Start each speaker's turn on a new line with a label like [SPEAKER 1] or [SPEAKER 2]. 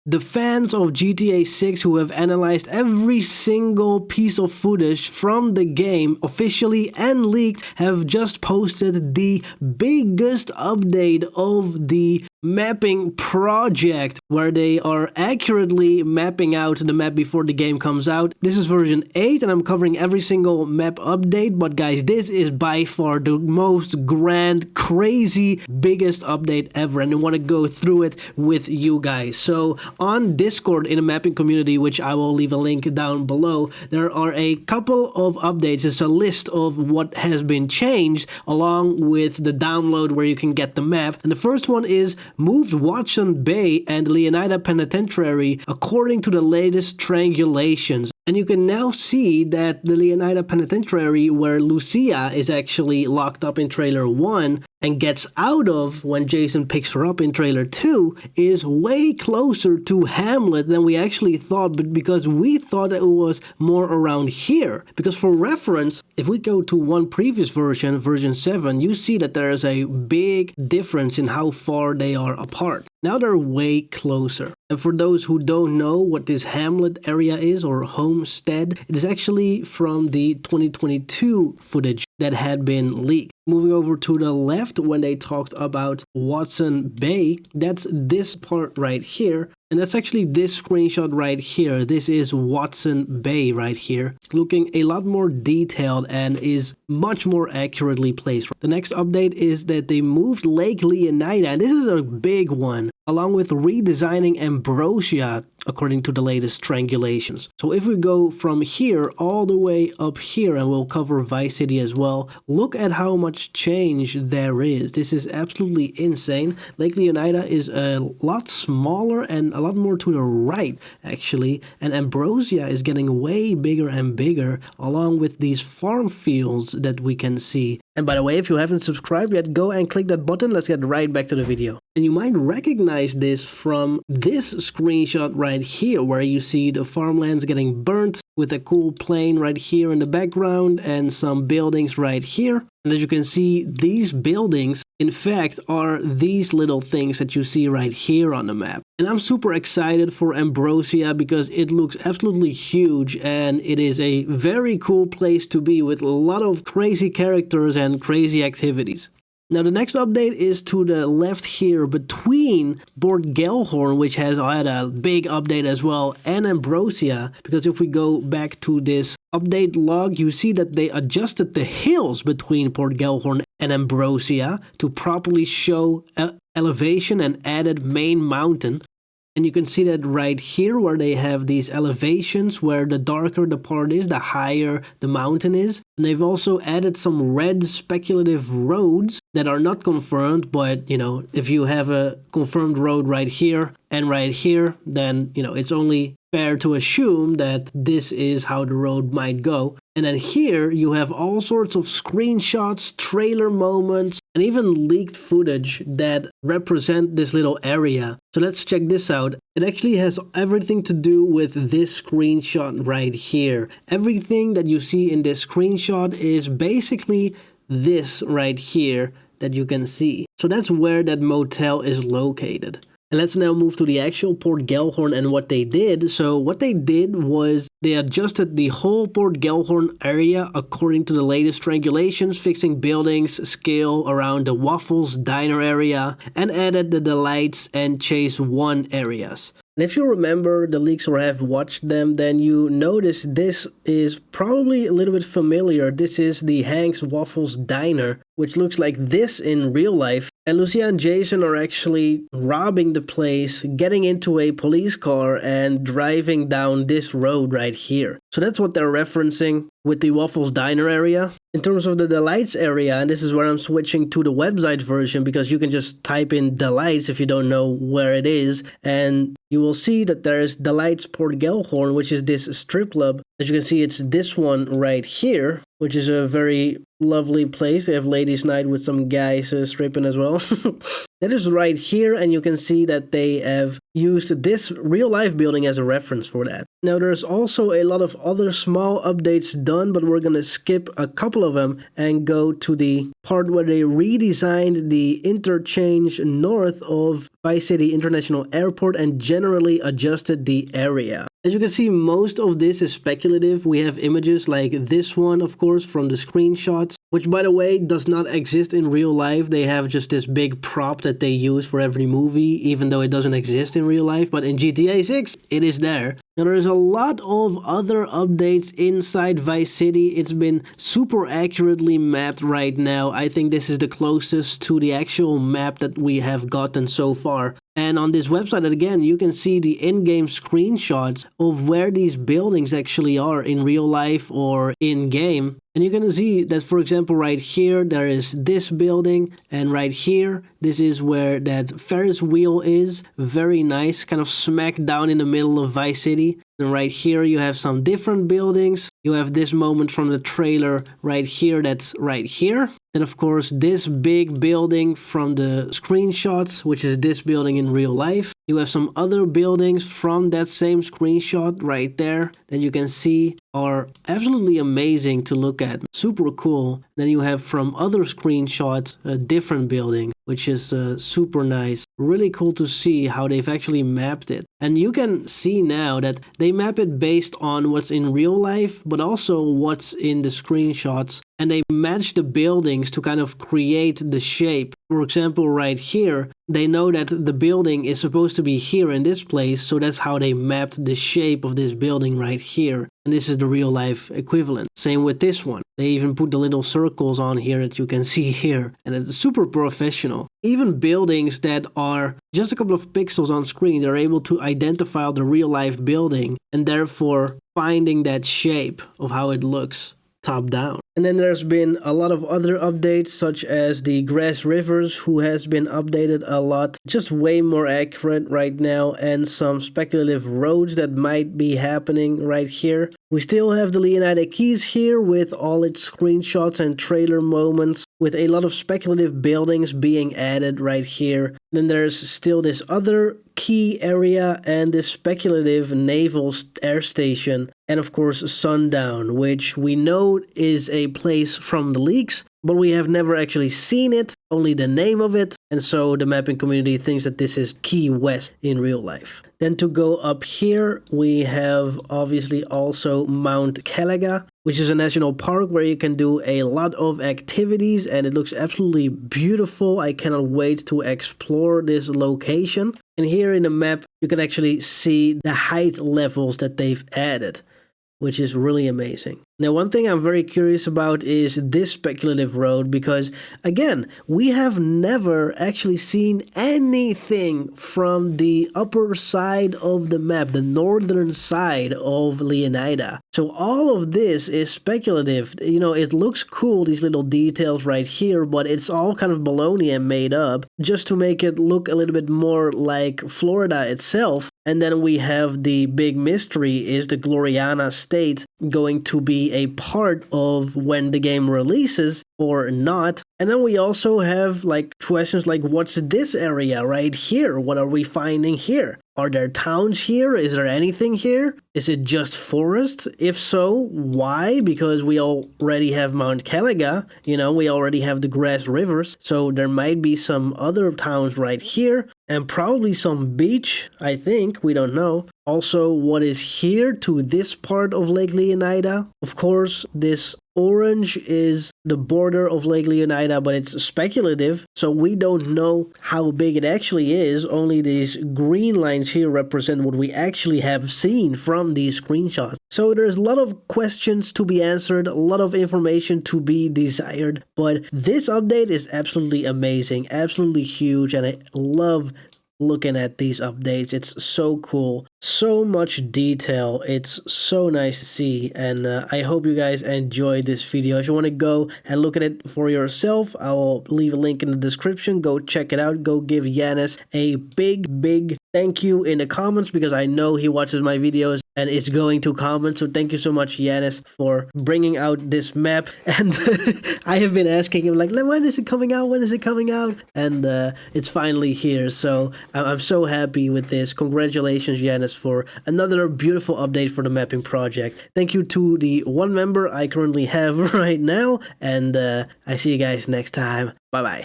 [SPEAKER 1] The fans of GTA 6 who have analyzed every single piece of footage from the game, officially and leaked, have just posted the biggest update of the mapping project, where they are accurately mapping out the map before the game comes out. This is version 8 and I'm covering every single map update, but guys, this is by far the most grand, crazy, biggest update ever, and I want to go through it with you guys. So on Discord in the mapping community, which I will leave a link down below, there are a couple of updates. It's a list of what has been changed along with the download where you can get the map, and the first one is moved Watson Bay and Leonida Penitentiary according to the latest triangulations. And you can now see that the Leonida Penitentiary, where Lucia is actually locked up in trailer 1 and gets out of when Jason picks her up in trailer 2, is way closer to Hamlet than we actually thought, but because we thought it was more around here. Because for reference, if we go to one previous version, version 7, you see that there is a big difference in how far they are apart. Now they're way closer. And for those who don't know what this Hamlet area is, or Homestead, it is actually from the 2022 footage that had been leaked. Moving over to the left, when they talked about Watson Bay, that's this part right here. And that's actually this screenshot right here. This is Watson Bay right here, looking a lot more detailed and is much more accurately placed. The next update is that they moved Lake Leonida, and this is a big one, along with redesigning Ambrosia according to the latest triangulations. So if we go from here all the way up here, and we'll cover Vice City as well, look at how much change there is. This is absolutely insane. Lake Leonida is a lot smaller and a lot more to the right actually, and Ambrosia is getting way bigger and bigger, along with these farm fields that we can see. And by the way, if you haven't subscribed yet, go and click that button. Let's get right back to the video. And you might recognize this from this screenshot right here, where you see the farmlands getting burnt with a cool plane right here in the background and some buildings right here. And as you can see, these buildings, in fact, are these little things that you see right here on the map. And I'm super excited for Ambrosia because it looks absolutely huge, and it is a very cool place to be with a lot of crazy characters and crazy activities. Now the next update is to the left here between Port Gellhorn, which has had a big update as well, and Ambrosia, because if we go back to this update log, you see that they adjusted the hills between Port Gellhorn and Ambrosia to properly show elevation and added main mountain. And you can see that right here where they have these elevations where the darker the part is, the higher the mountain is. And they've also added some red speculative roads that are not confirmed, but you know, if you have a confirmed road right here and right here, then you know, it's only fair to assume that this is how the road might go. And then here you have all sorts of screenshots, trailer moments, and even leaked footage that represent this little area. So let's check this out. It actually has everything to do with this screenshot right here. Everything that you see in this screenshot is basically this right here that you can see. So that's where that motel is located. And let's now move to the actual Port Gellhorn and what they did. So what they did was they adjusted the whole Port Gellhorn area according to the latest triangulations, fixing buildings scale around the Waffles Diner area, and added the Delights and Chase 1 areas. And if you remember the leaks or have watched them, then you notice this is probably a little bit familiar. This is the Hank's Waffles Diner, which looks like this in real life. And Lucia and Jason are actually robbing the place, getting into a police car and driving down this road right here. So that's what they're referencing with the Waffles Diner area. In terms of the Delights area, and this is where I'm switching to the website version because you can just type in Delights if you don't know where it is, and you will see that there's Delights Port Gellhorn, which is this strip club. As you can see, it's this one right here, which is a very lovely place. They have ladies' night with some guys stripping as well. That is right here, and you can see that they have used this real-life building as a reference for that. Now, there's also a lot of other small updates done, but we're gonna skip a couple of them and go to the part where they redesigned the interchange north of Vice City International Airport and generally adjusted the area. As you can see, most of this is speculative. We have images like this one, of course, from the screenshots, which, by the way, does not exist in real life. They have just this big prop that they use for every movie, even though it doesn't exist in real life. But in GTA 6, it is there. Now, there's a lot of other updates inside Vice City. It's been super accurately mapped right now. I think this is the closest to the actual map that we have gotten so far. And on this website, again, you can see the in-game screenshots of where these buildings actually are in real life or in-game. And you're going to see that, for example, right here, there is this building, and right here, this is where that Ferris wheel is. Very nice, kind of smack down in the middle of Vice City. And right here, you have some different buildings. You have this moment from the trailer right here, that's right here. And of course, this big building from the screenshots, which is this building in real life. You have some other buildings from that same screenshot right there that you can see are absolutely amazing to look at. Super cool. Then you have from other screenshots a different building, which is super nice. Really cool to see how they've actually mapped it. And you can see now that they map it based on what's in real life, but also what's in the screenshots. And they match the buildings to kind of create the shape. For example, right here, they know that the building is supposed to be here in this place, so that's how they mapped the shape of this building right here. And this is the real life equivalent. Same with this one. They even put the little circles on here that you can see here. And it's super professional. Even buildings that are just a couple of pixels on screen, they're able to identify the real life building and therefore finding that shape of how it looks top down. And then there's been a lot of other updates, such as the grass rivers, who has been updated a lot, just way more accurate right now, and some speculative roads that might be happening right here. We still have the Leonida Keys here with all its screenshots and trailer moments, with a lot of speculative buildings being added right here. Then there's still this other key area and this speculative naval air station, and of course Sundown, which we know is a place from the leaks, but we have never actually seen it, only the name of it, and so the mapping community thinks that this is Key West in real life. Then to go up here, we have obviously also Mount Calaga, which is a national park where you can do a lot of activities, and it looks absolutely beautiful. I cannot wait to explore this location. And here in the map, you can actually see the height levels that they've added, which is really amazing. Now, one thing I'm very curious about is this speculative road, because again, we have never actually seen anything from the upper side of the map, the northern side of Leonida. So all of this is speculative. You know, it looks cool, these little details right here, but it's all kind of baloney and made up just to make it look a little bit more like Florida itself. And then we have the big mystery, is the Gloriana state going to be a part of when the game releases or not? And then we also have like questions like, what's this area right here? What are we finding here? Are there towns here? Is there anything here? Is it just forest? If so, why? Because we already have Mount Calaga, you know, we already have the grass rivers, so there might be some other towns right here, and probably some beach, I think, we don't know. Also, what is here to this part of Lake Leonida? Of course, this orange is the border of Lake Leonida, but it's speculative, so we don't know how big it actually is. Only these green lines here represent what we actually have seen from these screenshots. So there's a lot of questions to be answered, a lot of information to be desired, but this update is absolutely amazing, absolutely huge, and I love looking at these updates. It's so cool, so much detail. It's so nice to see, and I hope you guys enjoyed this video. If you want to go and look at it for yourself, I will leave a link in the description. Go check it out. Go give Yanis a big thank you in the comments, because I know he watches my videos and is going to comment. So thank you so much, Yanis, for bringing out this map. And I have been asking him, like, when is it coming out? When is it coming out? And it's finally here. So I'm so happy with this. Congratulations, Yanis, for another beautiful update for the mapping project. Thank you to the one member I currently have right now. And I see you guys next time. Bye-bye.